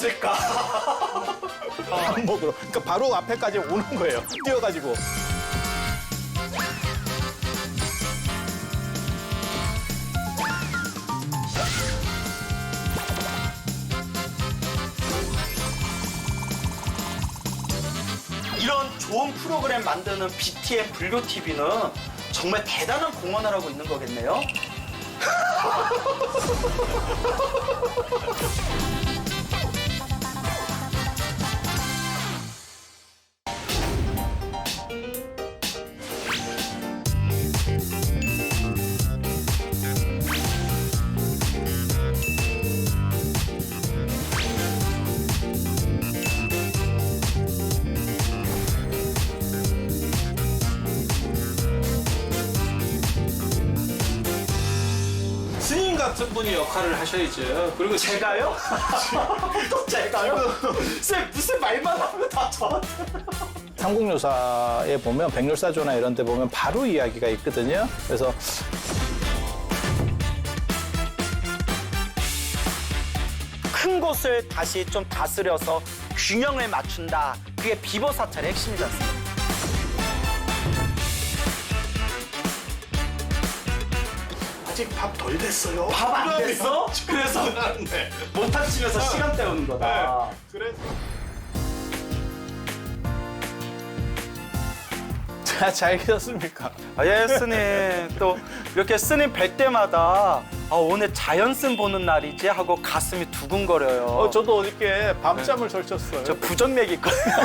왔을까? 항목으로. 그러니까 바로 앞에까지 오는 거예요. 뛰어가지고. 이런 좋은 프로그램 만드는 BTN 불교 TV는 정말 대단한 공헌을 하고 있는 거겠네요. 스님 같은 분이 역할을 하셔야죠. 그리고 제가요? 또 제가요? 쌤 무슨 말만 하면 다 저한테. 삼국유사에 보면 백률사조나 이런 데 보면 바로 이야기가 있거든요. 그래서 큰 곳을 다시 좀 다스려서 균형을 맞춘다. 그게 비버사찰의 핵심이지 않습니까? 아직 밥 덜 됐어요. 밥 안 됐어? 그래서 네. 못 합치면서 시간 때우는 거다. 그래서 자, 잘 계셨습니까? 아, 예, 스님. 또 이렇게 스님 뵐 때마다 아, 오늘 자연스님 보는 날이지 하고 가슴이 두근거려요. 저도 어저께 밤잠을 설쳤어요. 저 부정맥 있거든요.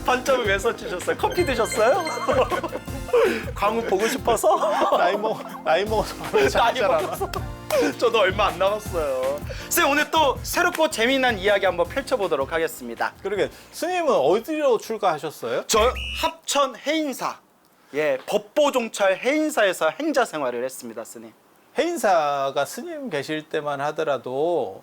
반점을 왜 설치셨어요? 커피 드셨어요? 광우 보고 싶어서? 나이 먹어서 나이 잘안 먹어서. 저도 얼마 안 남았어요. 쌤 오늘 또 새롭고 재미난 이야기 한번 펼쳐보도록 하겠습니다. 그러게 스님은 어디로 출가하셨어요? 저 합천 해인사, 예, 법보종찰 해인사에서 행자 생활을 했습니다, 스님. 해인사가 스님 계실 때만 하더라도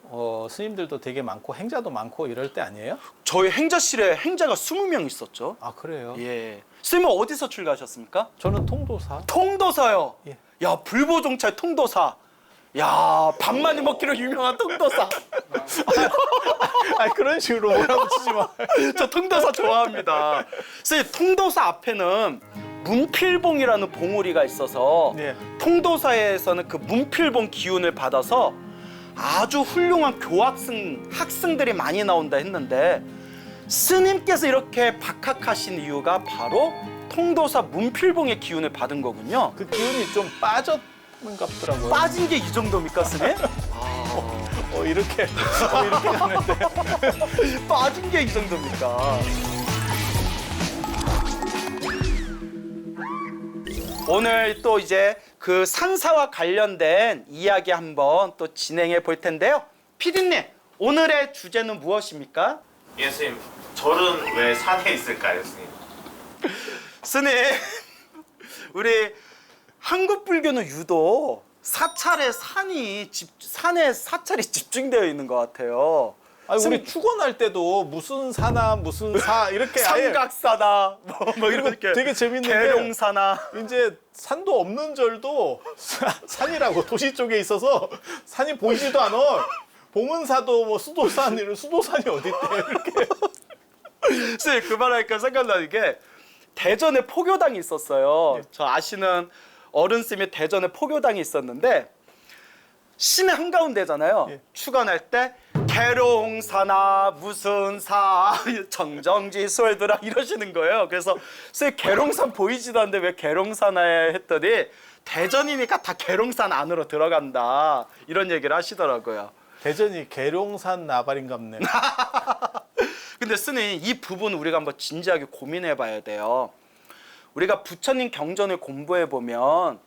스님들도 되게 많고 행자도 많고 이럴 때 아니에요? 저희 행자실에 행자가 20명 있었죠. 아 그래요? 예. 스님은 어디서 출가하셨습니까? 저는 통도사. 통도사요. 예. 야, 불보종찰 통도사. 야, 밥 많이 먹기로 유명한 통도사. 아 그런 식으로 몰아붙이지 마. 저 통도사 좋아합니다. 선생님, 통도사 앞에는 문필봉이라는 봉우리가 있어서 네. 통도사에서는 그 문필봉 기운을 받아서 아주 훌륭한 학생들이 많이 나온다 했는데 스님께서 이렇게 박학하신 이유가 바로 통도사 문필봉의 기운을 받은 거군요. 그 기운이 좀 빠졌는갑더라고요. 빠진 게 이 정도입니까, 스님? 이렇게 가는데. 빠진 게 이 정도입니까? 오늘 또 이제 그 산사와 관련된 이야기 한번 또 진행해 볼 텐데요. 피디님, 오늘의 주제는 무엇입니까? 예, 스님. 절은 왜 산에 있을까요, 스님? 스님, 우리 한국 불교는 유독 산에 사찰이 집중되어 있는 것 같아요. 아니 우리 축원할 때도 무슨 사나 무슨 사 이렇게 아예 삼각사나 뭐 그리고 이렇게 되게 재밌는 게 계룡사나 이제 산도 없는 절도 산이라고 도시 쪽에 있어서 산이 보이지도 않아. 봉은사도 뭐 수도산이 어디 있대 이렇게. 선생님 그 말하니까 생각나는 게 대전에 포교당이 있었어요. 저 아시는 어른스님이 대전에 포교당이 있었는데 시내 한가운데잖아요. 예. 축원할 때 계룡사나 무슨 사 정정지 수월들아 이러시는 거예요. 그래서 선생님 계룡산 보이지도 않는데 왜 계룡사나에 했더니 대전이니까 다 계룡산 안으로 들어간다 이런 얘기를 하시더라고요. 대전이 계룡산 나발인갑네. 근데 스님 이 부분 우리가 한번 진지하게 고민해 봐야 돼요. 우리가 부처님 경전을 공부해 보면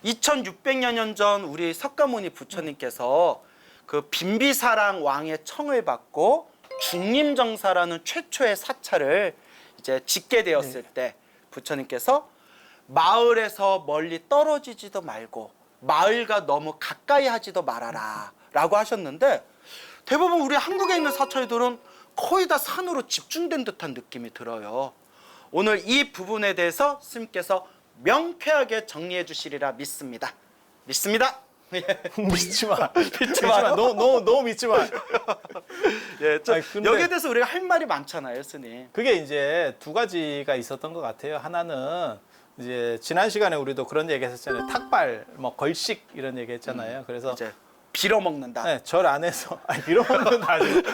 2600여 년 전 우리 석가모니 부처님께서 그 빈비사랑 왕의 청을 받고 중림정사라는 최초의 사찰을 이제 짓게 되었을 때 부처님께서 마을에서 멀리 떨어지지도 말고 마을과 너무 가까이 하지도 말아라 라고 하셨는데 대부분 우리 한국에 있는 사찰들은 거의 다 산으로 집중된 듯한 느낌이 들어요. 오늘 이 부분에 대해서 스님께서 명쾌하게 정리해 주시리라 믿습니다. 믿습니다. 믿지 마. 믿지 마. 너무 믿지 마. 예, 아니, 근데- 여기에 대해서 우리가 할 말이 많잖아요, 스님. 그게 이제 두 가지가 있었던 것 같아요. 하나는 이제 지난 시간에 우리도 그런 얘기 했었잖아요. 탁발, 뭐 걸식 이런 얘기 했잖아요. 그래서 이제 빌어먹는다. 네, 절 안에서 빌어먹는 아니고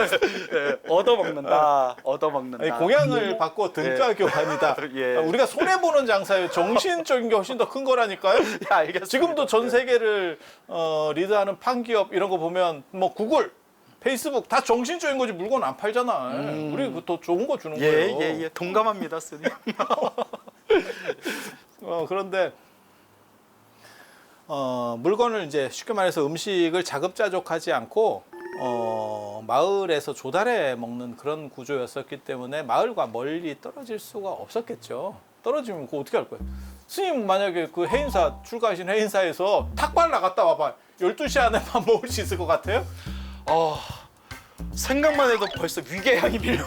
예, 얻어먹는다. 얻어먹는다. 아니, 공양을 받고 등가 교환이다. 예. 우리가 손해 보는 장사예요. 정신적인 게 훨씬 더 큰 거라니까요. 예, 알겠습니다. 지금도 전 세계를 리드하는 판기업 이런 거 보면 뭐 구글, 페이스북 다 정신적인 거지 물건 안 팔잖아. 우리 더 좋은 거 주는 예, 거예요. 예, 예. 동감합니다, 스님. 그런데 물건을 이제 쉽게 말해서 음식을 자급자족하지 않고 마을에서 조달해 먹는 그런 구조였었기 때문에 마을과 멀리 떨어질 수가 없었겠죠. 떨어지면 그거 어떻게 할 거예요? 스님 만약에 그 해인사 출가하신 해인사에서 탁발 나갔다 와봐. 12시 안에 밥 먹을 수 있을 것 같아요? 생각만 해도 벌써 위궤 향이 밀려.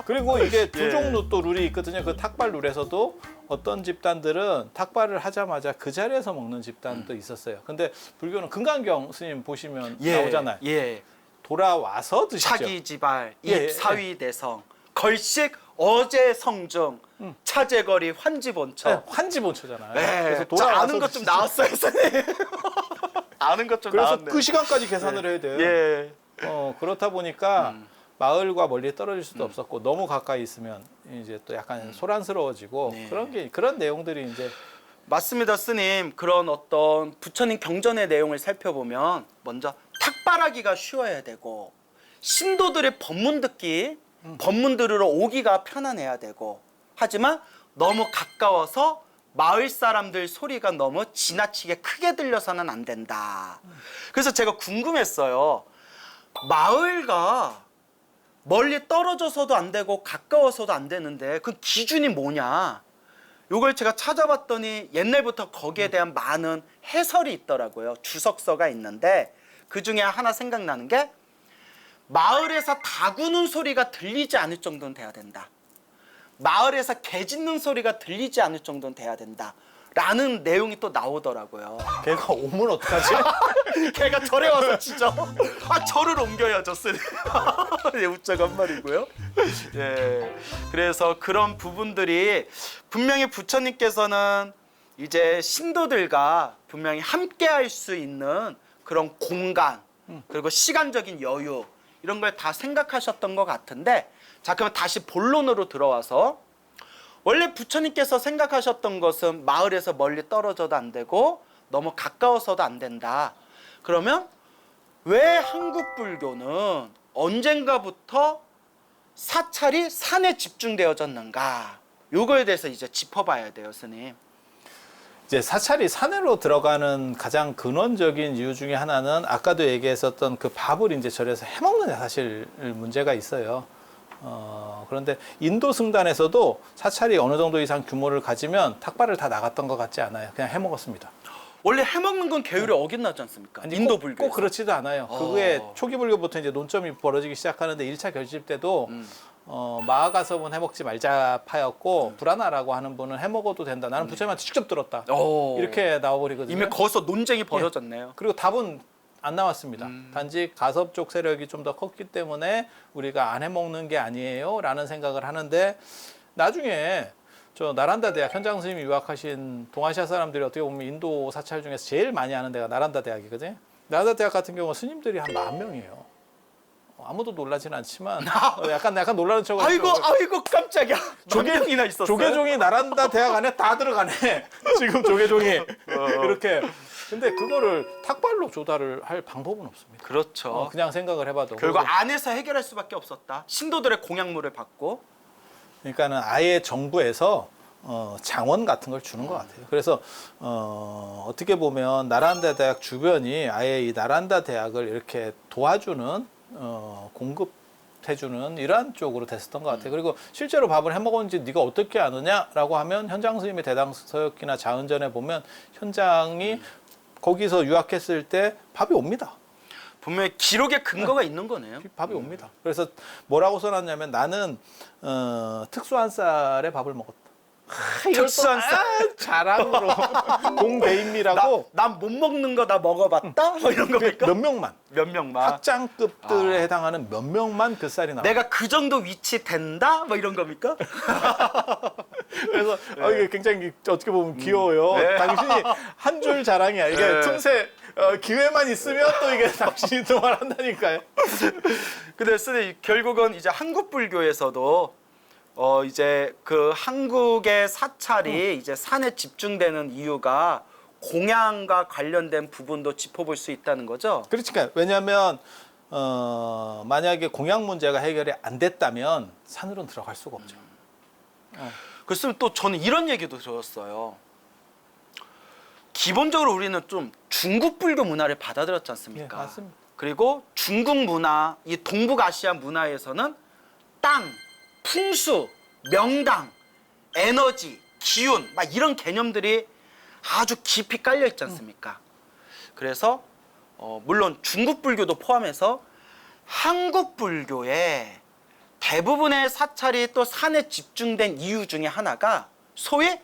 그리고 이게 두 예. 종류 또 룰이 있거든요. 그 탁발 룰에서도 어떤 집단들은 탁발을 하자마자 그 자리에서 먹는 집단도 있었어요. 근데 불교는 금강경 스님 보시면 나오잖아요. 예. 돌아와서 드시죠. 차기지발, 예, 예. 입사위대성, 걸식, 어제 성중, 차제거리, 환지본처. 네, 환지본초잖아요. 네. 그래서 저 돌아와서 아는 것 좀 드시죠. 나왔어요, 선생님. 아는 것 좀 그래서 나왔네. 그 시간까지 계산을 해야 돼요. 예. 그렇다 보니까 마을과 멀리 떨어질 수도 없었고 너무 가까이 있으면 이제 또 약간 소란스러워지고 네. 그런 내용들이 이제 맞습니다, 스님. 그런 어떤 부처님 경전의 내용을 살펴보면 먼저 탁발하기가 쉬워야 되고 신도들의 법문 듣기, 법문 들으러 오기가 편안해야 되고 하지만 너무 가까워서 마을 사람들 소리가 너무 지나치게 크게 들려서는 안 된다. 그래서 제가 궁금했어요. 마을과 멀리 떨어져서도 안 되고 가까워서도 안 되는데 그 기준이 뭐냐? 요걸 제가 찾아봤더니 옛날부터 거기에 대한 많은 해설이 있더라고요. 주석서가 있는데 그 중에 하나 생각나는 게 마을에서 닭 우는 소리가 들리지 않을 정도는 돼야 된다. 마을에서 개 짖는 소리가 들리지 않을 정도는 돼야 된다. 라는 내용이 또 나오더라고요. 걔가 오면 어떡하지? 걔가 절에 와서 진짜 절을 옮겨야죠, 쓰리. 예, 웃자고 한 말이고요. 예, 그래서 그런 부분들이 분명히 부처님께서는 이제 신도들과 분명히 함께할 수 있는 그런 공간 그리고 시간적인 여유 이런 걸 다 생각하셨던 것 같은데, 자 그러면 다시 본론으로 들어와서 원래 부처님께서 생각하셨던 것은 마을에서 멀리 떨어져도 안 되고 너무 가까워서도 안 된다. 그러면 왜 한국 불교는 언젠가부터 사찰이 산에 집중되어졌는가? 요거에 대해서 이제 짚어봐야 돼요, 스님. 이제 사찰이 산으로 들어가는 가장 근원적인 이유 중에 하나는 아까도 얘기했었던 그 밥을 이제 절에서 해먹는 데 사실 문제가 있어요. 그런데 인도 승단에서도 사찰이 어느 정도 이상 규모를 가지면 탁발을 다 나갔던 것 같지 않아요. 그냥 해먹었습니다. 원래 해먹는 건 계율이 어긋나지 않습니까? 아니, 인도 꼭, 불교. 꼭 그렇지도 않아요. 그게 초기 불교부터 이제 논점이 벌어지기 시작하는데 1차 결집 때도 마하가섭은 해먹지 말자 파였고 불안하라고 하는 분은 해먹어도 된다. 나는 부처님한테 직접 들었다. 이렇게 나와버리거든요. 이미 거기서 논쟁이 벌어졌네요. 그리고 답은 안 나왔습니다. 단지 가섭 쪽 세력이 좀 더 컸기 때문에 우리가 안 해먹는 게 아니에요 라는 생각을 하는데, 나중에 저 나란다 대학 현장 스님이 유학하신 동아시아 사람들이 어떻게 보면 인도 사찰 중에서 제일 많이 아는 데가 나란다 대학이거든요. 나란다 대학 같은 경우는 스님들이 한 10,000명이에요. 아무도 놀라진 않지만 약간 놀라는 척을 아이고 했죠. 아이고 깜짝이야. 조개종이나 있었어요. 조계종이 나란다 대학 안에 다 들어가네. 지금 조계종이 이렇게. 근데 그거를 탁발로 조달을 할 방법은 없습니다. 그렇죠. 그냥 생각을 해봐도. 결국 그리고 안에서 해결할 수밖에 없었다. 신도들의 공약물을 받고. 그러니까는 아예 정부에서 장원 같은 걸 주는 것 같아요. 그래서 어떻게 보면 나란다 대학 주변이 아예 이 나란다 대학을 이렇게 도와주는 공급해주는 이러한 쪽으로 됐었던 것 같아요. 그리고 실제로 밥을 해먹었는지 네가 어떻게 아느냐라고 하면 현장 스님의 대당서역기나 자은전에 보면 현장이 거기서 유학했을 때 밥이 옵니다. 분명히 기록에 근거가 있는 거네요. 밥이 옵니다. 그래서 뭐라고 써놨냐면 나는 특수한 쌀에 밥을 먹었다. 이걸 특수한 또 자랑으로 공대인미라고 난 못 먹는 거 다 먹어봤다? 뭐 이런 겁니까? 몇 명만 몇 명만. 학장급들에 해당하는 몇 명만 그 쌀이 나와. 내가 그 정도 위치 된다? 뭐 이런 겁니까? 그래서 이게 굉장히 어떻게 보면 귀여워요. 네. 당신이 한 줄 자랑이야. 이게 네. 틈새 기회만 있으면 또 이게 당신이 또 말한다니까요. 근데 스님 결국은 이제 한국 불교에서도 이제 그 한국의 사찰이 이제 산에 집중되는 이유가 공양과 관련된 부분도 짚어볼 수 있다는 거죠. 그렇지까 왜냐하면 만약에 공양 문제가 해결이 안 됐다면 산으로는 들어갈 수가 없죠. 그랬으면 또 저는 이런 얘기도 들었어요. 기본적으로 우리는 좀 중국 불교 문화를 받아들였지 않습니까? 네, 맞습니다. 그리고 중국 문화, 이 동북아시아 문화에서는 땅, 풍수, 명당, 에너지, 기운 막 이런 개념들이 아주 깊이 깔려 있지 않습니까? 그래서 물론 중국 불교도 포함해서 한국 불교의 대부분의 사찰이 또 산에 집중된 이유 중에 하나가 소위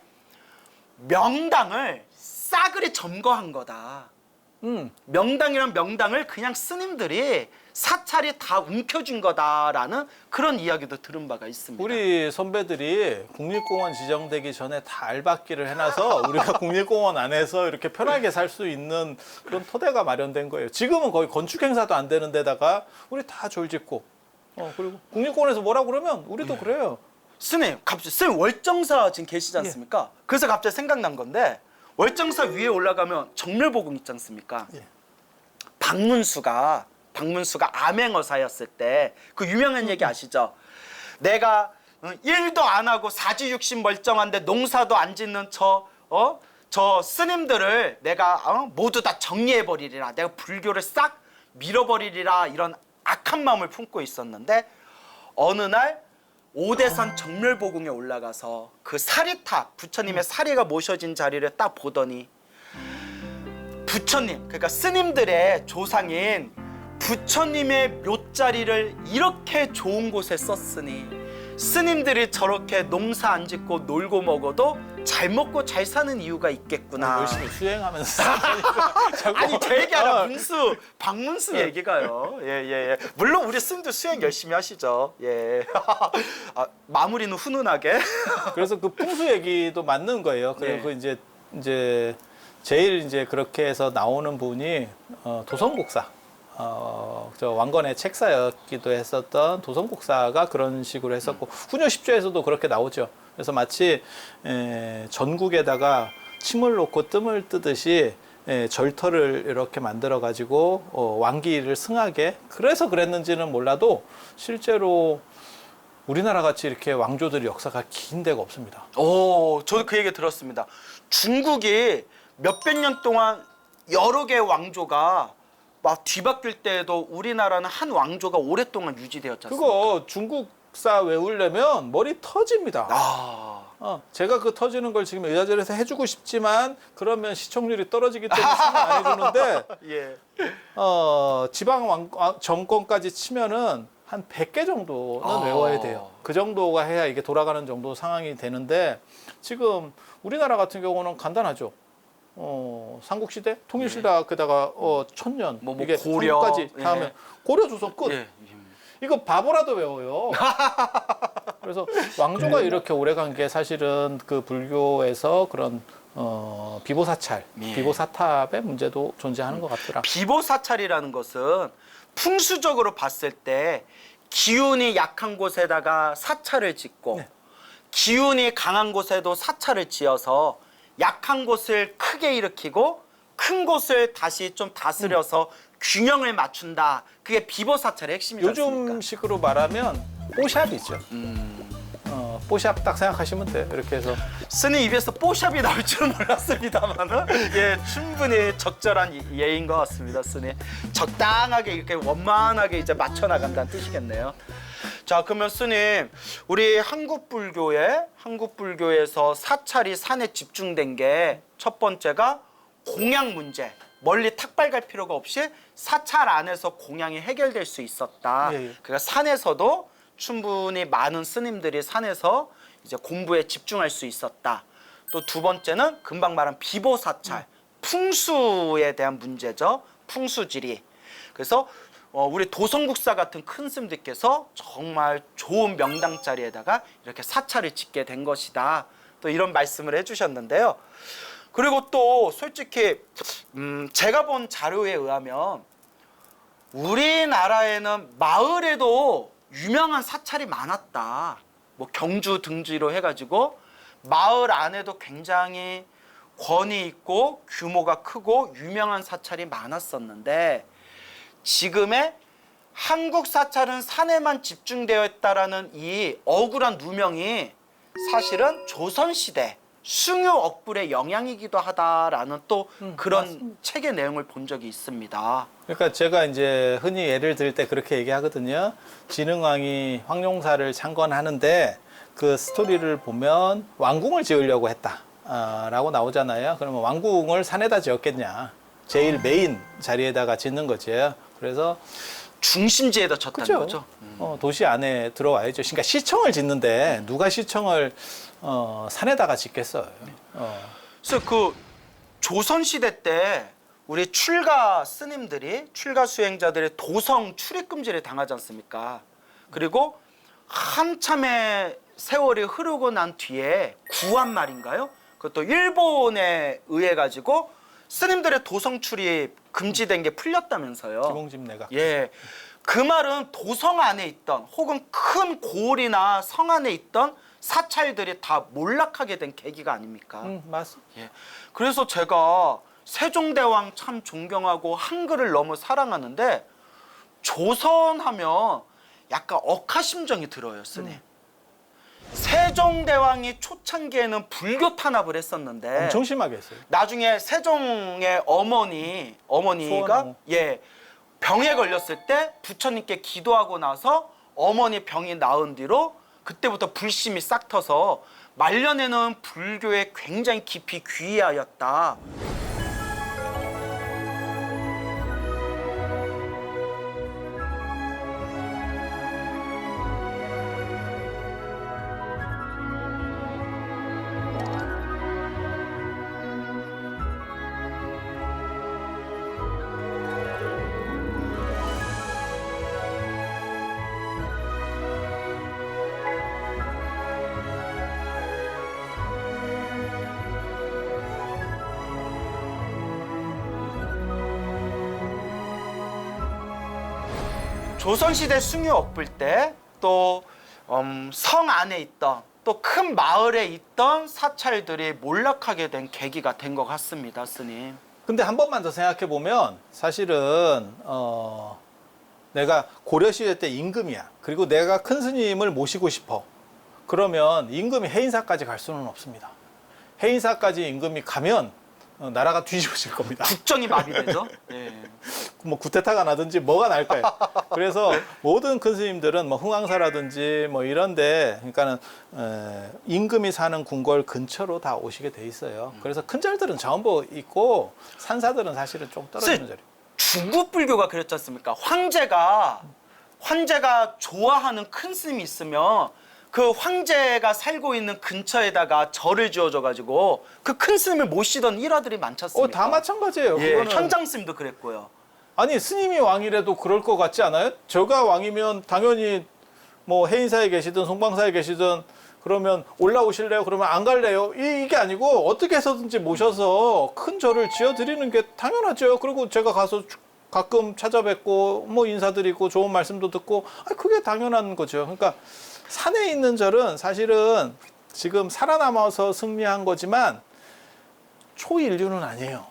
명당을 싸그리 점거한 거다. 명당이란 명당을 그냥 스님들이 사찰이 다 움켜쥔 거다라는 그런 이야기도 들은 바가 있습니다. 우리 선배들이 국립공원 지정되기 전에 다 알박기를 해놔서 우리가 국립공원 안에서 이렇게 편하게 살 수 있는 그런 토대가 마련된 거예요. 지금은 거의 건축 행사도 안 되는 데다가 우리 다 졸짓고 그리고 국립공원에서 뭐라고 그러면 우리도 그래요. 스님, 갑자기 스님 월정사 지금 계시지 않습니까? 그래서 갑자기 생각난 건데 월정사 위에 올라가면 정멸보궁 있지 않습니까? 예. 박문수가 암행어사였을 때 그 유명한 얘기 아시죠? 내가 일도 안 하고 사지육신 멀쩡한데 농사도 안 짓는 저 스님들을 내가 모두 다 정리해버리리라. 내가 불교를 싹 밀어버리리라. 이런 악한 마음을 품고 있었는데 어느 날 오대산 정멸보궁에 올라가서 그 사리탑, 부처님의 사리가 모셔진 자리를 딱 보더니 부처님, 그러니까 스님들의 조상인 부처님의 묘자리를 이렇게 좋은 곳에 썼으니 스님들이 저렇게 농사 안 짓고 놀고 먹어도 잘 먹고 잘 사는 이유가 있겠구나. 열심히 수행하면서 아니 제 얘기 아니라 박문수 얘기가요. 예. 물론 우리 스님도 수행 열심히 하시죠. 예. 마무리는 훈훈하게. 그래서 그 풍수 얘기도 맞는 거예요. 그리고 이제 제일 이제 그렇게 해서 나오는 분이 도성국사. 저 왕건의 책사였기도 했었던 도성국사가 그런 식으로 했었고 훈요 10조에서도 그렇게 나오죠. 그래서 마치 전국에다가 침을 놓고 뜸을 뜨듯이 절터를 이렇게 만들어 가지고 왕기를 승하게 그래서 그랬는지는 몰라도 실제로 우리나라 같이 이렇게 왕조들이 역사가 긴 데가 없습니다. 저도 그 얘기 들었습니다. 중국이 몇백 년 동안 여러 개의 왕조가 막 뒤바뀔 때에도 우리나라는 한 왕조가 오랫동안 유지되었지 않습니까? 그거 중국사 외우려면 머리 터집니다. 제가 그 터지는 걸 지금 의자절에서 해주고 싶지만 그러면 시청률이 떨어지기 때문에 생각 안 해주는데 예. 지방 정권까지 치면은 한 100개 정도는 외워야 돼요. 그 정도가 해야 이게 돌아가는 정도 상황이 되는데 지금 우리나라 같은 경우는 간단하죠. 삼국시대 통일시대 그다가 천년 뭐 이게 고려 삼국까지 다 하면 고려 조선 끝. 예. 이거 바보라도 외워요. 그래서 왕조가 이렇게 오래간 게 사실은 그 불교에서 그런 비보사찰, 예. 비보사탑의 문제도 존재하는 것 같더라. 비보사찰이라는 것은 풍수적으로 봤을 때 기운이 약한 곳에다가 사찰을 짓고 네. 기운이 강한 곳에도 사찰을 지어서 약한 곳을 크게 일으키고 큰 곳을 다시 좀 다스려서 균형을 맞춘다. 그게 비보사찰의 핵심이지 않습니까? 요즘식으로 말하면 뽀샵이죠. 뽀샵 딱 생각하시면 돼요. 이렇게 해서 스님 입에서 뽀샵이 나올 줄은 몰랐습니다만은 예, 충분히 적절한 예인 것 같습니다, 스님. 적당하게 이렇게 원만하게 이제 맞춰 나간다는 뜻이겠네요. 자, 그러면 스님, 우리 한국 불교에서 사찰이 산에 집중된 게 첫 번째가 공양 문제. 멀리 탁발 갈 필요가 없이 사찰 안에서 공양이 해결될 수 있었다. 예. 그러니까 산에서도 충분히 많은 스님들이 산에서 이제 공부에 집중할 수 있었다. 또 두 번째는 금방 말한 비보 사찰, 풍수에 대한 문제죠. 풍수지리. 그래서 우리 도성국사 같은 큰 스님들께서 정말 좋은 명당 자리에다가 이렇게 사찰을 짓게 된 것이다. 또 이런 말씀을 해주셨는데요. 그리고 또 솔직히 제가 본 자료에 의하면 우리나라에는 마을에도 유명한 사찰이 많았다. 뭐 경주 등지로 해가지고 마을 안에도 굉장히 권위 있고 규모가 크고 유명한 사찰이 많았었는데 지금의 한국 사찰은 산에만 집중되어 있다라는 이 억울한 누명이 사실은 조선시대 숭유 억불의 영향이기도 하다라는 또 그런 맞습니다. 책의 내용을 본 적이 있습니다. 그러니까 제가 이제 흔히 예를 들 때 그렇게 얘기하거든요. 진흥왕이 황룡사를 창건하는데 그 스토리를 보면 왕궁을 지으려고 했다. 라고 나오잖아요. 그러면 왕궁을 산에다 지었겠냐. 제일 메인 자리에다가 짓는 거죠. 그래서 중심지에다 쳤다는 그죠. 거죠. 도시 안에 들어와야죠. 그러니까 시청을 짓는데 누가 시청을 산에다가 짓겠어요. 그래서 그 조선시대 때 우리 출가 스님들이 출가 수행자들의 도성 출입 금지를 당하지 않습니까? 그리고 한참의 세월이 흐르고 난 뒤에 구한 말인가요? 그것도 일본에 의해 가지고 스님들의 도성 출입 금지된 게 풀렸다면서요. 기공집내가. 예. 그 말은 도성 안에 있던 혹은 큰 고을이나 성 안에 있던 사찰들이 다 몰락하게 된 계기가 아닙니까? 맞습니다. 예. 그래서 제가 세종대왕 참 존경하고 한글을 너무 사랑하는데 조선하면 약간 억하심정이 들어요, 스님. 세종대왕이 초창기에는 불교 탄압을 했었는데 엄청 심하게 했어요. 나중에 세종의 어머니가 소원하고. 병에 걸렸을 때 부처님께 기도하고 나서 어머니 병이 나은 뒤로 그때부터 불심이 싹 터서 말년에는 불교에 굉장히 깊이 귀의하였다. 조선시대 숭유 억불 때 또 성 안에 있던 또 큰 마을에 있던 사찰들이 몰락하게 된 계기가 된 것 같습니다, 스님. 근데 한 번만 더 생각해 보면 사실은 내가 고려시대 때 임금이야. 그리고 내가 큰 스님을 모시고 싶어. 그러면 임금이 해인사까지 갈 수는 없습니다. 해인사까지 임금이 가면 나라가 뒤집어질 겁니다. 국정이 마비되죠. 예. 뭐 구테타가 나든지 뭐가 날까요? 그래서 모든 큰 스님들은 뭐 흥왕사라든지 뭐 이런데 그러니까는 임금이 사는 궁궐 근처로 다 오시게 돼 있어요. 그래서 큰 절들은 전부 있고 산사들은 사실은 좀 떨어지는 자리. 중국 불교가 그랬지 않습니까? 황제가 좋아하는 큰 스님이 있으면 그 황제가 살고 있는 근처에다가 절을 지어줘 가지고 그 큰 스님을 모시던 일화들이 많지 않습니까? 다 마찬가지예요. 예, 그거는 현장 스님도 그랬고요. 아니 스님이 왕이라도 그럴 것 같지 않아요? 저가 왕이면 당연히 뭐 해인사에 계시든 송방사에 계시든 그러면 올라오실래요? 그러면 안 갈래요? 이게 아니고 어떻게 해서든지 모셔서 큰 절을 지어드리는 게 당연하죠. 그리고 제가 가서 가끔 찾아뵙고 뭐 인사드리고 좋은 말씀도 듣고 그게 당연한 거죠. 그러니까 산에 있는 절은 사실은 지금 살아남아서 승리한 거지만 초인류는 아니에요.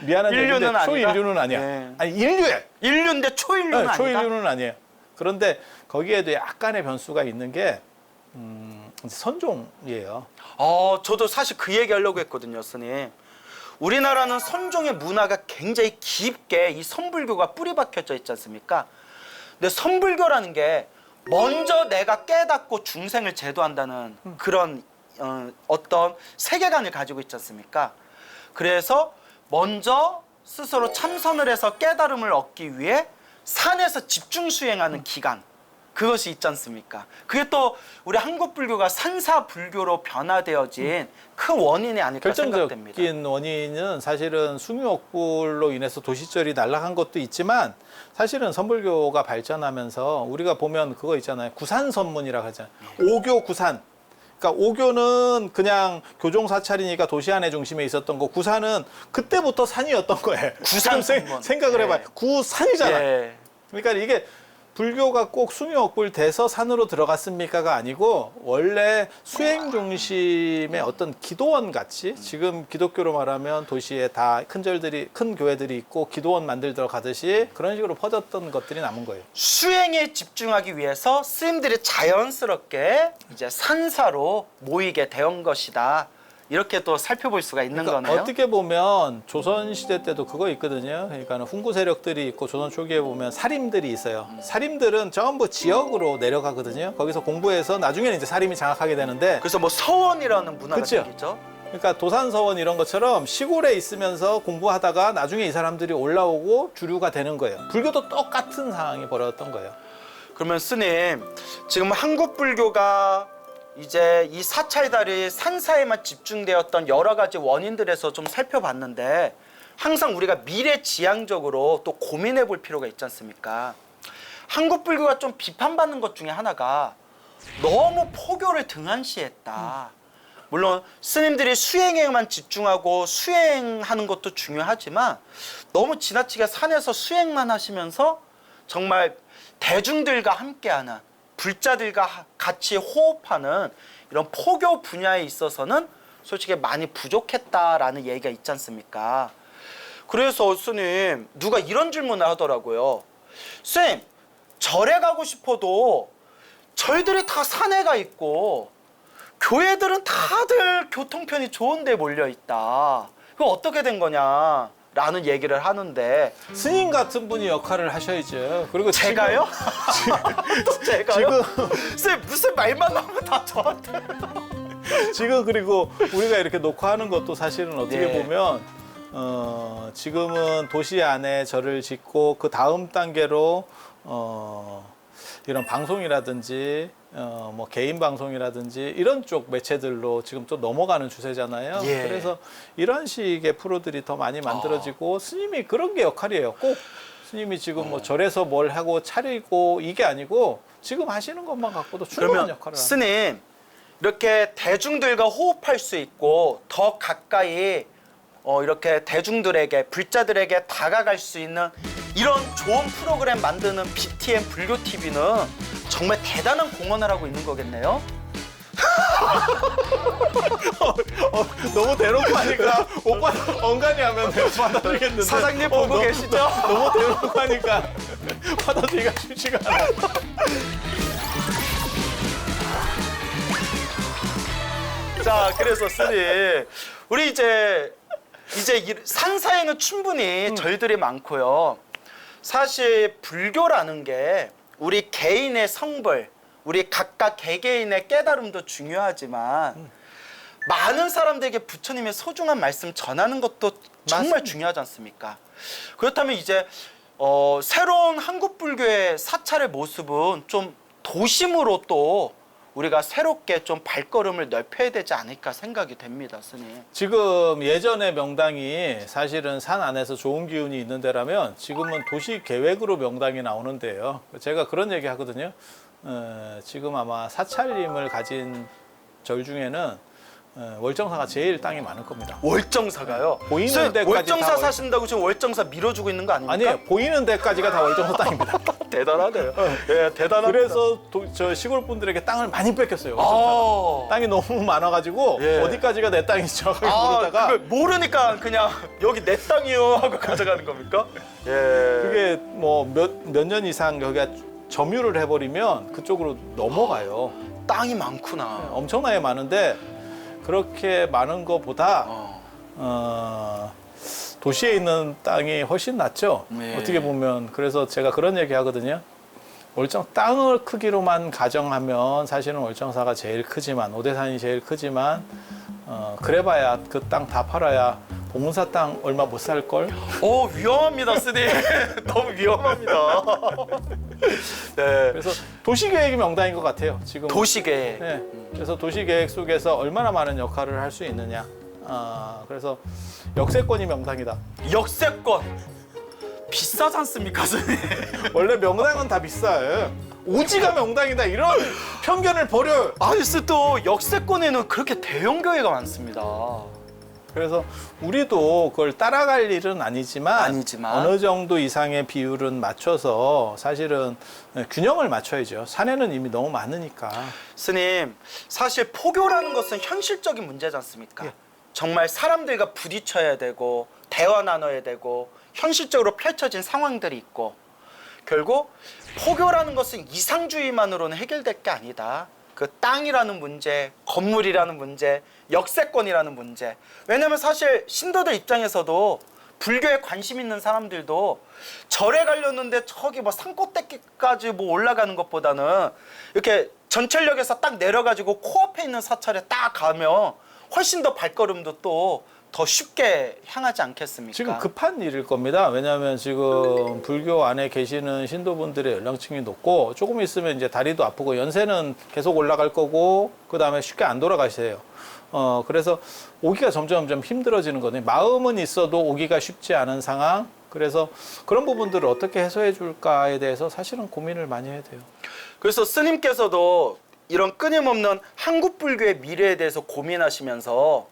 미안한 인류는 얘기인데 아니다? 초인류는 아니야. 네. 아니 인류에. 인류인데 초인류는 아니다. 초인류는 아니에요. 그런데 거기에도 약간의 변수가 있는 게 선종이에요. 저도 사실 그 얘기 하려고 했거든요, 스님. 우리나라는 선종의 문화가 굉장히 깊게 이 선불교가 뿌리 박혀져 있지 않습니까? 근데 선불교라는 게 먼저 내가 깨닫고 중생을 제도한다는 그런 어떤 세계관을 가지고 있지 않습니까? 그래서 먼저 스스로 참선을 해서 깨달음을 얻기 위해 산에서 집중 수행하는 기간, 그것이 있지 않습니까? 그게 또 우리 한국 불교가 산사 불교로 변화되어진 큰 원인이 아닐까 생각됩니다. 결정적인 원인은 사실은 숭유옥불로 인해서 도시절이 날아간 것도 있지만 사실은 선불교가 발전하면서 우리가 보면 그거 있잖아요. 구산선문이라고 하잖아요. 오교 구산. 그러니까 오교는 그냥 교종 사찰이니까 도시 안의 중심에 있었던 거, 구산은 그때부터 산이었던 거예요. 구산 지금 선문. 생각을 예. 해봐요. 구산이잖아. 예. 그러니까 이게 불교가 꼭 숭유옥불 돼서 산으로 들어갔습니까가 아니고 원래 수행 중심의 어떤 기도원 같이 지금 기독교로 말하면 도시에 다 큰 절들이 큰 교회들이 있고 기도원 만들러 가듯이 그런 식으로 퍼졌던 것들이 남은 거예요. 수행에 집중하기 위해서 스님들이 자연스럽게 이제 산사로 모이게 된 것이다. 이렇게 또 살펴볼 수가 있는 그러니까 거네요. 어떻게 보면 조선 시대 때도 그거 있거든요. 그러니까 훈구 세력들이 있고 조선 초기에 보면 사림들이 있어요. 사림들은 전부 지역으로 내려가거든요. 거기서 공부해서 나중에는 이제 사림이 장악하게 되는데, 그래서 뭐 서원이라는 문화가 그쵸? 생기죠. 그러니까 도산서원 이런 것처럼 시골에 있으면서 공부하다가 나중에 이 사람들이 올라오고 주류가 되는 거예요. 불교도 똑같은 상황이 벌어졌던 거예요. 그러면 스님, 지금 한국 불교가 이제 이 사찰달이 산사에만 집중되었던 여러 가지 원인들에서 좀 살펴봤는데, 항상 우리가 미래지향적으로 또 고민해 볼 필요가 있지 않습니까? 한국 불교가 좀 비판받는 것 중에 하나가 너무 포교를 등한시했다. 물론 스님들이 수행에만 집중하고 수행하는 것도 중요하지만 너무 지나치게 산에서 수행만 하시면서 정말 대중들과 함께하는, 불자들과 같이 호흡하는 이런 포교 분야에 있어서는 솔직히 많이 부족했다라는 얘기가 있지 않습니까? 그래서 스님, 누가 이런 질문을 하더라고요. 쌤, 절에 가고 싶어도 절들이 다 산에 가 있고 교회들은 다들 교통편이 좋은 데 몰려 있다. 그거 어떻게 된 거냐? 라는 얘기를 하는데, 스님 같은 분이 역할을 하셔야죠. 그리고 제가요? 또 제가요? 지금 쌤, 무슨 말만 나오면 다 저한테. 지금 그리고 우리가 이렇게 녹화하는 것도 사실은 어떻게 네. 보면 지금은 도시 안에 절을 짓고 그 다음 단계로 이런 방송이라든지 뭐 개인 방송이라든지 이런 쪽 매체들로 지금 또 넘어가는 추세잖아요. 예. 그래서 이런 식의 프로들이 더 많이 만들어지고 스님이 그런 게 역할이에요. 꼭 스님이 지금 뭐 절에서 뭘 하고 차리고 이게 아니고 지금 하시는 것만 갖고도 충분한 그러면 역할을 합니다. 스님, 이렇게 대중들과 호흡할 수 있고 더 가까이 이렇게 대중들에게, 불자들에게 다가갈 수 있는 이런 좋은 프로그램 만드는 BTN 불교 TV는 정말 대단한 공헌을 하고 있는 거겠네요. 너무 대놓고 하니까 오빠 엉간히 하면 내가 받아들이겠는데 사장님 보고 계시죠? 너무 대놓고 하니까 받아들이기가 쉽지가 않아. 자, 그래서 스님, 우리 이제 산사에는 충분히 절들이 많고요. 사실 불교라는 게 우리 개인의 성불, 우리 각각 개개인의 깨달음도 중요하지만 많은 사람들에게 부처님의 소중한 말씀 전하는 것도 정말 맞습니다. 중요하지 않습니까? 그렇다면 이제 새로운 한국 불교의 사찰의 모습은 좀 도심으로 또 우리가 새롭게 좀 발걸음을 넓혀야 되지 않을까 생각이 됩니다, 스님. 지금 예전의 명당이 사실은 산 안에서 좋은 기운이 있는 데라면 지금은 도시 계획으로 명당이 나오는데요. 제가 그런 얘기 하거든요. 지금 아마 사찰림을 가진 절 중에는 월정사가 제일 땅이 많을 겁니다. 월정사가요? 보이는 스님, 데까지 월정사 다 사신다고 지금 월정사 밀어주고 있는 거 아닙니까? 아니에요. 보이는 데까지가 다 월정사 땅입니다. 대단하네요. 예, 대단합니다. 그래서 저 시골 분들에게 땅을 많이 뺏겼어요. 월정사가. 땅이 너무 많아가지고 예. 어디까지가 내 땅인지 정확하게 모르다가 그걸 모르니까 그냥 여기 내 땅이요 하고 가져가는 겁니까? 예. 그게 뭐 몇 년 이상 여기가 점유를 해버리면 그쪽으로 넘어가요. 땅이 많구나. 엄청나게 많은데 그렇게 많은 것보다 어. 도시에 있는 땅이 훨씬 낫죠. 네. 어떻게 보면 그래서 제가 그런 얘기 하거든요. 월정 땅을 크기로만 가정하면 사실은 월정사가 제일 크지만 오대산이 제일 크지만 그래봐야 그 땅 다 팔아야 봉문사 땅 얼마 못 살 걸. 위험합니다, 스님. 너무 위험합니다. 네. 그래서 도시계획이 명당인 것 같아요. 지금. 도시계. 네. 그래서 도시계획 속에서 얼마나 많은 역할을 할 수 있느냐. 그래서 역세권이 명당이다. 역세권. 비싸지 않습니까, 선생님? 원래 명당은 다 비싸요. 오지가 명당이다 이런 편견을 버려요. 아니, 또 역세권에는 그렇게 대형 교회가 많습니다. 그래서 우리도 그걸 따라갈 일은 아니지만 어느 정도 이상의 비율은 맞춰서 사실은 균형을 맞춰야죠. 사내는 이미 너무 많으니까. 스님, 사실 포교라는 것은 현실적인 문제지 않습니까? 예. 정말 사람들과 부딪혀야 되고 대화 나눠야 되고 현실적으로 펼쳐진 상황들이 있고 결국 포교라는 것은 이상주의만으로는 해결될 게 아니다. 그 땅이라는 문제, 건물이라는 문제, 역세권이라는 문제. 왜냐면 사실 신도들 입장에서도 불교에 관심 있는 사람들도 절에 가려는데 저기 뭐 산꼭대기까지 뭐 올라가는 것보다는 이렇게 전철역에서 딱 내려가지고 코앞에 있는 사찰에 딱 가면 훨씬 더 발걸음도 또 더 쉽게 향하지 않겠습니까? 지금 급한 일일 겁니다. 왜냐하면 지금 불교 안에 계시는 신도분들의 연령층이 높고 조금 있으면 이제 다리도 아프고 연세는 계속 올라갈 거고 그 다음에 쉽게 안 돌아가세요. 그래서 오기가 점점 힘들어지는 거거든요. 마음은 있어도 오기가 쉽지 않은 상황. 그래서 그런 부분들을 어떻게 해소해 줄까에 대해서 사실은 고민을 많이 해야 돼요. 그래서 스님께서도 이런 끊임없는 한국 불교의 미래에 대해서 고민하시면서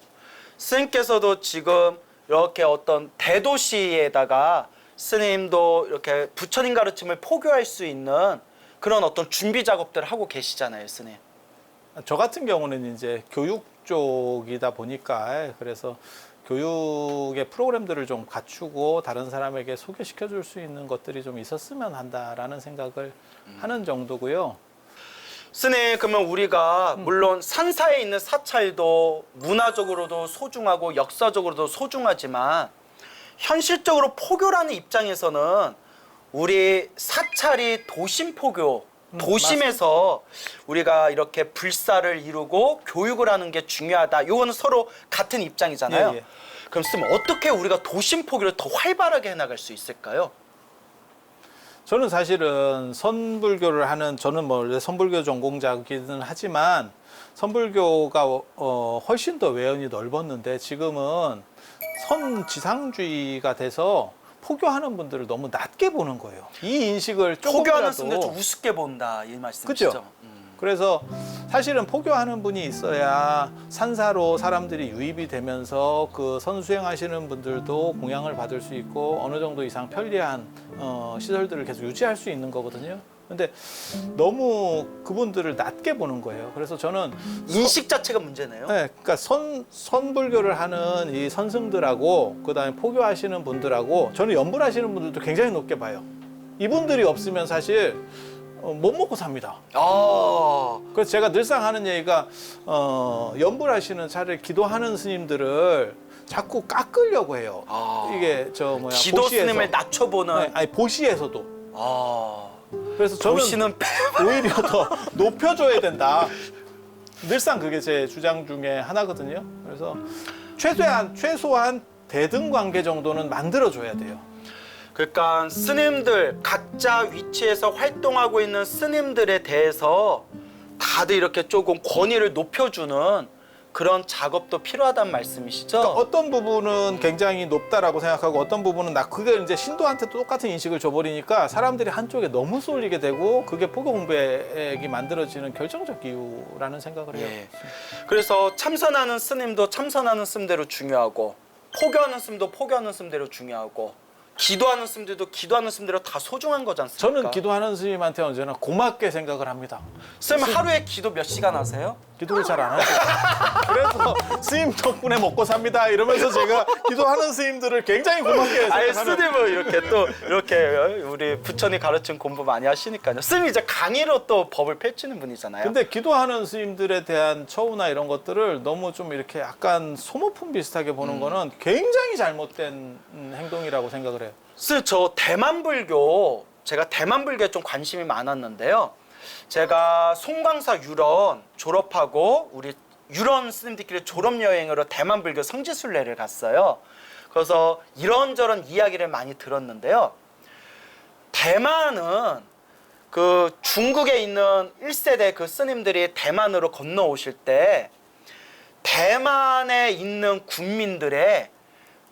스님께서도 지금 이렇게 어떤 대도시에다가 스님도 이렇게 부처님 가르침을 포교할 수 있는 그런 어떤 준비 작업들을 하고 계시잖아요, 스님. 저 같은 경우는 이제 교육 쪽이다 보니까 그래서 교육의 프로그램들을 좀 갖추고 다른 사람에게 소개시켜 줄 수 있는 것들이 좀 있었으면 한다라는 생각을 하는 정도고요. 스님, 그러면 우리가 물론 산사에 있는 사찰도 문화적으로도 소중하고 역사적으로도 소중하지만 현실적으로 포교라는 입장에서는 우리 사찰이 도심 포교, 도심에서 우리가 이렇게 불사를 이루고 교육을 하는 게 중요하다. 이거는 서로 같은 입장이잖아요. 예, 예. 그럼 스님, 어떻게 우리가 도심 포교를 더 활발하게 해나갈 수 있을까요? 저는 사실은 선불교를 하는 저는 뭐 원래 선불교 전공자이기는 하지만 선불교가 훨씬 더 외연이 넓었는데 지금은 선지상주의가 돼서 포교하는 분들을 너무 낮게 보는 거예요. 이 인식을 포교하는 조금이라도 스님들 좀 우습게 본다 이 말씀이시죠? 그죠? 그래서 사실은 포교하는 분이 있어야 산사로 사람들이 유입이 되면서 그 선수행하시는 분들도 공양을 받을 수 있고 어느 정도 이상 편리한 시설들을 계속 유지할 수 있는 거거든요. 근데 너무 그분들을 낮게 보는 거예요. 그래서 저는 인식 자체가 문제네요. 네, 그러니까 선불교를 하는 이 선승들하고 그다음에 포교하시는 분들하고 저는 연불하시는 분들도 굉장히 높게 봐요. 이분들이 없으면 사실 못 먹고 삽니다. 그래서 제가 늘상 하는 얘기가 연불하시는 차라리 기도하는 스님들을 자꾸 깎으려고 해요. 이게 기도 보시에서. 스님을 낮춰보는. 네, 아니 보시에서도. 그래서 저는 보시는 오히려 더 높여줘야 된다. 늘상 그게 제 주장 중에 하나거든요. 그래서 최소한 대등 관계 정도는 만들어줘야 돼요. 그러니까 스님들 각자 위치에서 활동하고 있는 스님들에 대해서 다들 이렇게 조금 권위를 높여주는 그런 작업도 필요하다는 말씀이시죠? 그러니까 어떤 부분은 굉장히 높다라고 생각하고 어떤 부분은 그게 이제 신도한테 똑같은 인식을 줘버리니까 사람들이 한쪽에 너무 쏠리게 되고 그게 포교 공백이 만들어지는 결정적 이유라는 생각을 해요. 예. 그래서 참선하는 스님도 참선하는 스님대로 중요하고 포교하는 스님도 포교하는 스님대로 중요하고 기도하는 스님들도 기도하는 스님대로 다 소중한 거지 않습니까? 저는 기도하는 스님한테 언제나 고맙게 생각을 합니다. 스님 하루에 기도 몇 시간 하세요? 기도를 잘 안 하죠. 그래서 스님 덕분에 먹고 삽니다 이러면서 제가 기도하는 스님들을 굉장히 고맙게 아니 생각하는. 스님은 이렇게 또 이렇게 우리 부처님 가르친 공부 많이 하시니까요. 스님 이제 강의로 또 법을 펼치는 분이잖아요. 근데 기도하는 스님들에 대한 처우나 이런 것들을 너무 좀 이렇게 약간 소모품 비슷하게 보는 거는 굉장히 잘못된 행동이라고 생각을 해요. 스님 저 대만 불교 제가 대만 불교에 좀 관심이 많았는데요. 제가 송광사 유런 졸업하고 우리 유런 스님들끼리 졸업 여행으로 대만 불교 성지순례를 갔어요. 그래서 이런저런 이야기를 많이 들었는데요. 대만은 그 중국에 있는 1세대 그 스님들이 대만으로 건너오실 때 대만에 있는 군민들의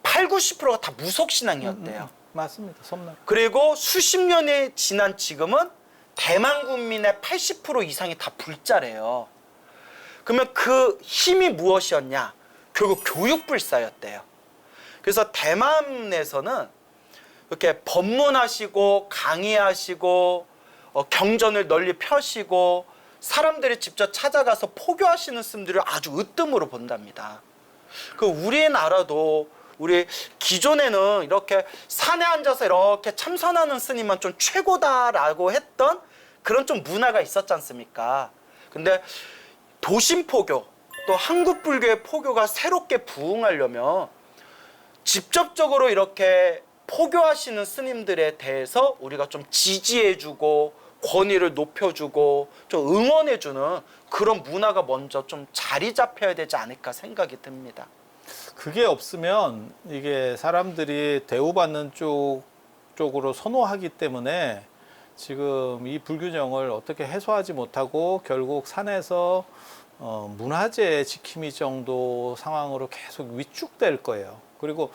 80~90%가 다 무속신앙이었대요. 맞습니다. 섬나라. 그리고 수십 년이 지난 지금은 대만 국민의 80% 이상이 다 불자래요. 그러면 그 힘이 무엇이었냐? 결국 교육불사였대요. 그래서 대만에서는 이렇게 법문하시고 강의하시고 경전을 널리 펴시고 사람들이 직접 찾아가서 포교하시는 스님들을 아주 으뜸으로 본답니다. 그 우리나라도 우리 기존에는 이렇게 산에 앉아서 이렇게 참선하는 스님만 좀 최고다라고 했던 그런 좀 문화가 있었지 않습니까? 근데 도심포교 또 한국불교의 포교가 새롭게 부흥하려면 직접적으로 이렇게 포교하시는 스님들에 대해서 우리가 좀 지지해주고 권위를 높여주고 좀 응원해주는 그런 문화가 먼저 좀 자리 잡혀야 되지 않을까 생각이 듭니다. 그게 없으면 이게 사람들이 대우받는 쪽으로 선호하기 때문에 지금 이 불균형을 어떻게 해소하지 못하고 결국 산에서 문화재 지킴이 정도 상황으로 계속 위축될 거예요. 그리고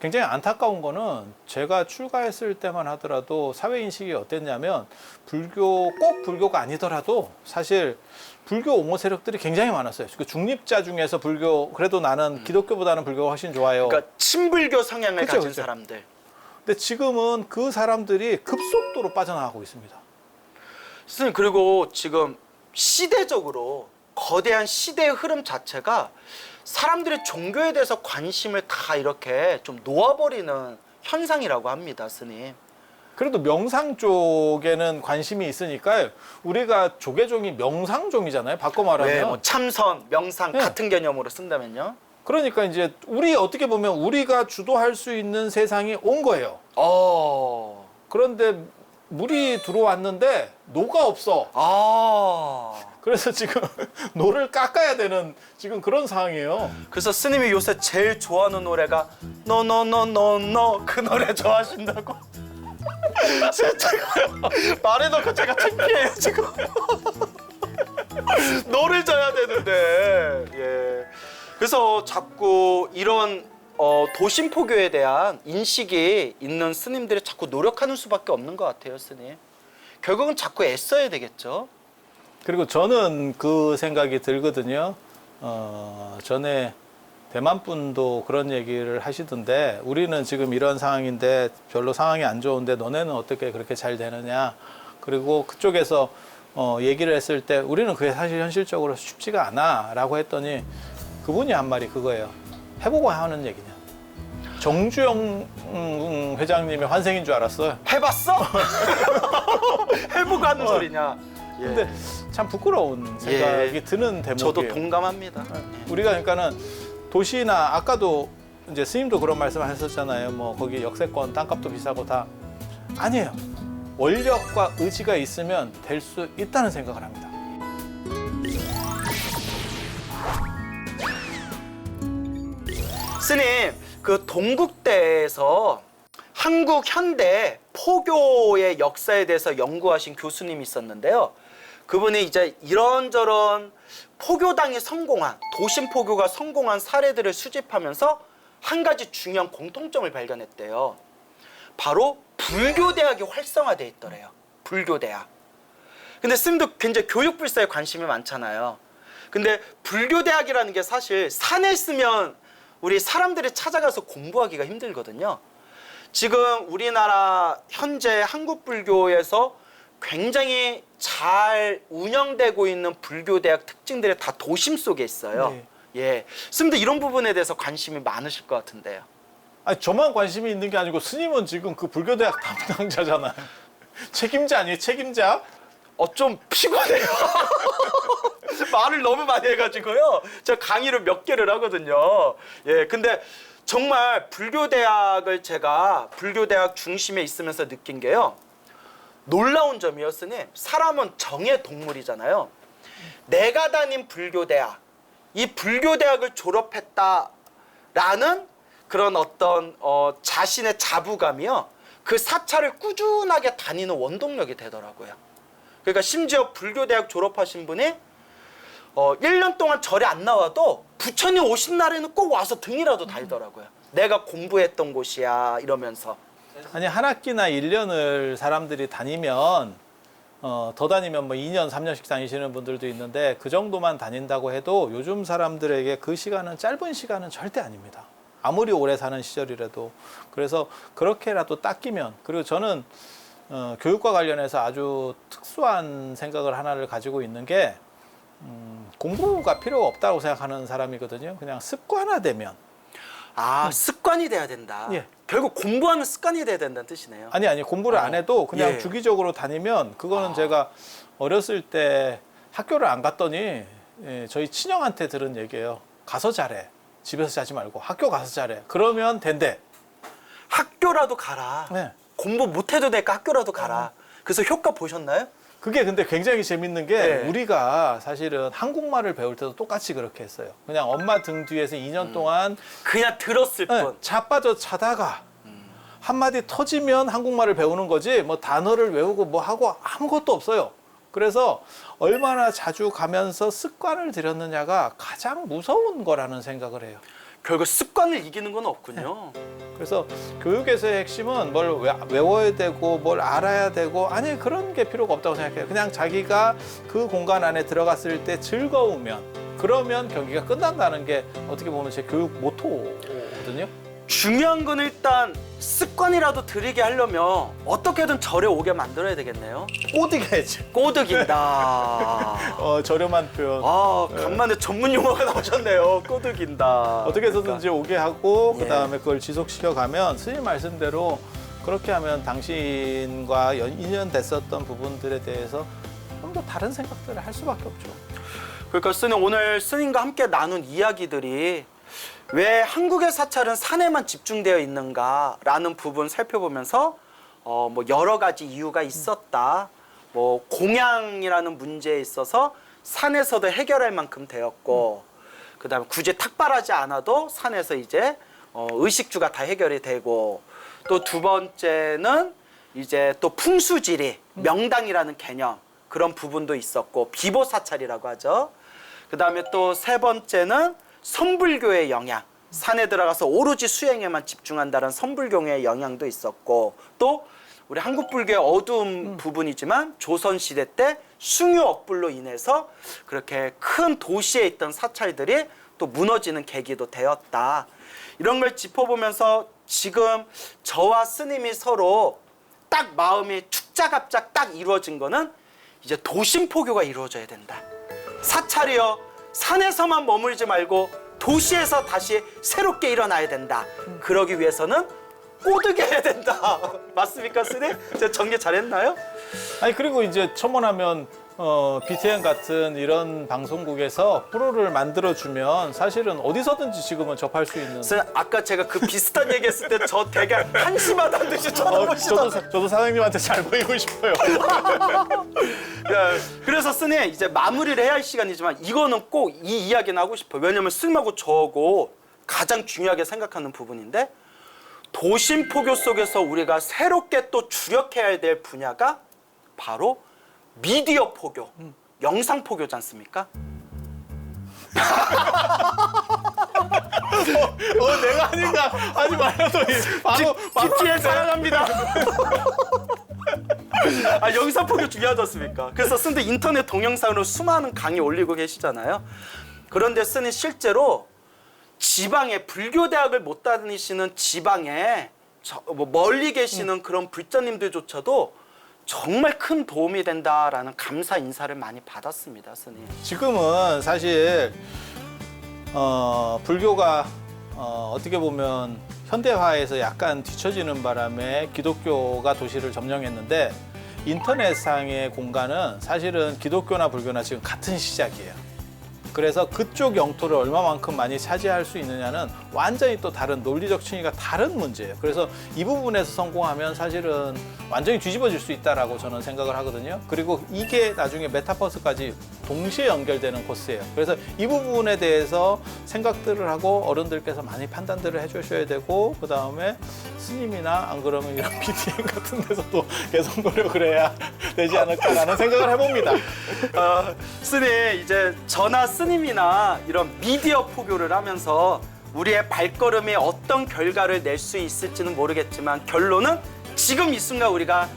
굉장히 안타까운 거는 제가 출가했을 때만 하더라도 사회인식이 어땠냐면 꼭 불교가 아니더라도 사실 불교 옹호 세력들이 굉장히 많았어요. 그 중립자 중에서 불교, 그래도 나는 기독교보다는 불교가 훨씬 좋아요. 그러니까 친불교 성향을 그쵸, 가진 그쵸. 사람들. 근데 지금은 그 사람들이 급속도로 빠져나가고 있습니다. 선생님, 그리고 지금 시대적으로 거대한 시대의 흐름 자체가 사람들이 종교에 대해서 관심을 다 이렇게 좀 놓아버리는 현상이라고 합니다, 스님. 그래도 명상 쪽에는 관심이 있으니까 우리가 조계종이 명상종이잖아요. 바꿔 말하면. 왜 뭐 참선, 명상 네. 같은 개념으로 쓴다면요? 그러니까 이제 우리 어떻게 보면 우리가 주도할 수 있는 세상이 온 거예요. 그런데 물이 들어왔는데 노가 없어. 그래서 지금 노를 깎아야 되는 지금 그런 상황이에요. 그래서 스님이 요새 제일 좋아하는 노래가 노노노노노 그 노래 좋아하신다고. 제가 말해놓고 제가 창피해요 지금. 노를 져야 되는데. 예. 그래서 자꾸 이런 도심포교에 대한 인식이 있는 스님들이 자꾸 노력하는 수밖에 없는 것 같아요, 스님. 결국은 자꾸 애써야 되겠죠. 그리고 저는 그 생각이 들거든요. 전에 대만 분도 그런 얘기를 하시던데 우리는 지금 이런 상황인데 별로 상황이 안 좋은데 너네는 어떻게 그렇게 잘 되느냐. 그리고 그쪽에서 얘기를 했을 때 우리는 그게 사실 현실적으로 쉽지가 않아 라고 했더니 그분이 한 말이 그거예요. 해보고 하는 얘기냐. 정주영 회장님의 환생인 줄 알았어요. 해봤어? 해보고 하는 소리냐. 예. 근데 참 부끄러운 생각이 드는 대목이에요. 저도 동감합니다. 우리가 그러니까는 도시나 아까도 이제 스님도 그런 말씀 하셨잖아요. 뭐 거기 역세권 땅값도 비싸고 다 아니에요. 원력과 의지가 있으면 될 수 있다는 생각을 합니다. 스님, 그 동국대에서 한국 현대 포교의 역사에 대해서 연구하신 교수님이 있었는데요. 그분이 이제 이런저런 포교당이 성공한, 도심 포교가 성공한 사례들을 수집하면서 한 가지 중요한 공통점을 발견했대요. 바로 불교대학이 활성화돼 있더래요. 불교대학. 근데 스님도 굉장히 교육불사에 관심이 많잖아요. 근데 불교대학이라는 게 사실 산에 있으면 우리 사람들이 찾아가서 공부하기가 힘들거든요. 지금 우리나라 현재 한국불교에서 굉장히 잘 운영되고 있는 불교대학 특징들이 다 도심 속에 있어요. 네. 예, 스님도 이런 부분에 대해서 관심이 많으실 것 같은데요. 아니 저만 관심이 있는 게 아니고 스님은 지금 그 불교대학 담당자잖아요. 책임자 아니에요? 책임자? 좀 피곤해요. 말을 너무 많이 해가지고요. 제가 강의를 몇 개를 하거든요. 예, 근데 정말 불교대학을 제가 불교대학 중심에 있으면서 느낀 게요. 놀라운 점이었으니 사람은 정의 동물이잖아요. 내가 다닌 불교대학, 이 불교대학을 졸업했다라는 그런 어떤 자신의 자부감이요. 그 사찰을 꾸준하게 다니는 원동력이 되더라고요. 그러니까 심지어 불교대학 졸업하신 분이 1년 동안 절에 안 나와도 부처님 오신 날에는 꼭 와서 등이라도 달더라고요. 내가 공부했던 곳이야 이러면서. 아니 한 학기나 1년을 사람들이 다니면 더 다니면 뭐 2년, 3년씩 다니시는 분들도 있는데 그 정도만 다닌다고 해도 요즘 사람들에게 그 시간은 짧은 시간은 절대 아닙니다. 아무리 오래 사는 시절이라도. 그래서 그렇게라도 딱 끼면, 그리고 저는 교육과 관련해서 아주 특수한 생각을 하나를 가지고 있는 게 공부가 필요 없다고 생각하는 사람이거든요. 그냥 습관화되면. 습관이 돼야 된다. 예. 결국 공부하는 습관이 돼야 된다는 뜻이네요. 아니 공부를 안 해도 그냥 예. 주기적으로 다니면 그거는 제가 어렸을 때 학교를 안 갔더니 저희 친형한테 들은 얘기예요. 가서 잘해. 집에서 자지 말고 학교 가서 잘해. 그러면 된대. 학교라도 가라. 네. 공부 못해도 되니까 학교라도 가라. 그래서 효과 보셨나요? 그게 근데 굉장히 재밌는 게 네. 우리가 사실은 한국말을 배울 때도 똑같이 그렇게 했어요. 그냥 엄마 등 뒤에서 2년 동안 그냥 들었을 뿐. 자빠져 자다가 한마디 터지면 한국말을 배우는 거지 뭐 단어를 외우고 뭐 하고 아무것도 없어요. 그래서 얼마나 자주 가면서 습관을 들였느냐가 가장 무서운 거라는 생각을 해요. 결국 습관을 이기는 건 없군요. 그래서 교육에서의 핵심은 뭘 외워야 되고 뭘 알아야 되고 아니 그런 게 필요가 없다고 생각해요. 그냥 자기가 그 공간 안에 들어갔을 때 즐거우면 그러면 경기가 끝난다는 게 어떻게 보면 제 교육 모토거든요. 중요한 건 일단 습관이라도 들이게 하려면 어떻게든 절에 오게 만들어야 되겠네요. 꼬드겨야지. 꼬드긴다. 저렴한 표현. 간만에 전문 용어가 나오셨네요. 꼬드긴다. 어떻게 해서든지 오게 하고 예. 그다음에 그걸 지속시켜 가면 스님 말씀대로 그렇게 하면 당신과 인연 됐었던 부분들에 대해서 좀 더 다른 생각들을 할 수밖에 없죠. 그러니까 스님 오늘 스님과 함께 나눈 이야기들이 왜 한국의 사찰은 산에만 집중되어 있는가라는 부분 살펴보면서 뭐 여러 가지 이유가 있었다. 뭐 공양이라는 문제에 있어서 산에서도 해결할 만큼 되었고, 그다음에 굳이 탁발하지 않아도 산에서 이제 의식주가 다 해결이 되고, 또 두 번째는 이제 또 풍수지리, 명당이라는 개념 그런 부분도 있었고 비보 사찰이라고 하죠. 그다음에 또 세 번째는 선불교의 영향, 산에 들어가서 오로지 수행에만 집중한다는 선불교의 영향도 있었고, 또 우리 한국 불교의 어두운 부분이지만 조선시대 때 숭유업불로 인해서 그렇게 큰 도시에 있던 사찰들이 또 무너지는 계기도 되었다. 이런 걸 짚어보면서 지금 저와 스님이 서로 딱 마음이 축자갑작 딱 이루어진 거는 이제 도심포교가 이루어져야 된다. 사찰이여 산에서만 머물지 말고 도시에서 다시 새롭게 일어나야 된다. 그러기 위해서는 꼬드겨야 된다. 맞습니까, 스님? 제가 정리 잘했나요? 아니 그리고 이제 첨언하면 BTN 같은 이런 방송국에서 프로를 만들어주면 사실은 어디서든지 지금은 접할 수 있는. 스님, 아까 제가 그 비슷한 얘기했을 때 저 되게 한심하다는 듯이 쳐다보시더라고요. 저도 사장님한테 잘 보이고 싶어요. 그래서 스님 이제 마무리를 해야 할 시간이지만 이거는 꼭 이 이야기는 하고 싶어요. 왜냐면 스님하고 저하고 가장 중요하게 생각하는 부분인데, 도심포교 속에서 우리가 새롭게 또 주력해야 될 분야가 바로 미디어 포교, 영상 포교지 않습니까? 내가 아닌가 하지 말라더니 바로 BTN 사랑합니다. 영상 포교 중요하지 않습니까? 그래서 스님 인터넷 동영상으로 수많은 강의 올리고 계시잖아요. 그런데 스님 실제로 지방에 불교대학을 못 다니시는 지방에 뭐 멀리 계시는 그런 불자님들조차도 정말 큰 도움이 된다라는 감사 인사를 많이 받았습니다, 스님. 지금은 사실 불교가 어떻게 보면 현대화에서 약간 뒤처지는 바람에 기독교가 도시를 점령했는데, 인터넷상의 공간은 사실은 기독교나 불교나 지금 같은 시작이에요. 그래서 그쪽 영토를 얼마만큼 많이 차지할 수 있느냐는 완전히 또 다른 논리적 층위가 다른 문제예요. 그래서 이 부분에서 성공하면 사실은 완전히 뒤집어질 수 있다라고 저는 생각을 하거든요. 그리고 이게 나중에 메타버스까지 동시에 연결되는 코스예요. 그래서 이 부분에 대해서 생각들을 하고 어른들께서 많이 판단들을 해주셔야 되고, 그 다음에 스님이나 안 그러면 이런 BTM 같은 데서도 계속 노력을 해야 되지 않을까라는 생각을 해봅니다. 스님, 이제 저나 스님이나 이런 미디어 포교를 하면서 우리의 발걸음이 어떤 결과를 낼 수 있을지는 모르겠지만 결론은 지금 이 순간 우리가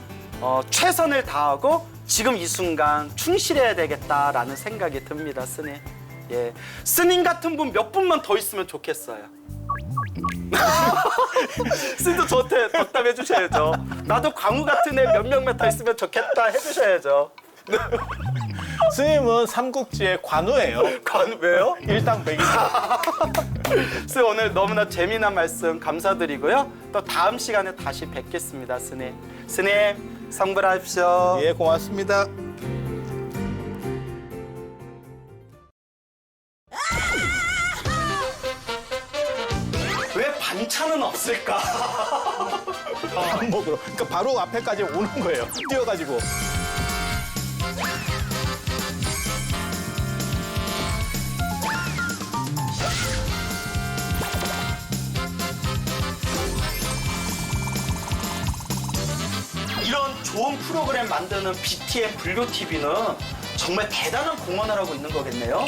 최선을 다하고 지금 이 순간 충실해야 되겠다라는 생각이 듭니다, 스님. 예, 스님 같은 분 몇 분만 더 있으면 좋겠어요. 스님도 저한테 덕담해 주셔야죠. 나도 광우 같은 애 몇 명만 더 있으면 좋겠다 해주셔야죠. 스님은 삼국지의 관우예요. 관 왜요? 일당백이죠. 스님 오늘 너무나 재미난 말씀 감사드리고요. 또 다음 시간에 다시 뵙겠습니다, 스님. 스님 성불하십시오. 예, 고맙습니다. 왜 반찬은 없을까? 밥 먹으러. 그러니까 바로 앞에까지 오는 거예요. 뛰어가지고. 이런 좋은 프로그램 만드는 BTM 불교 TV는 정말 대단한 공헌을 하고 있는 거겠네요.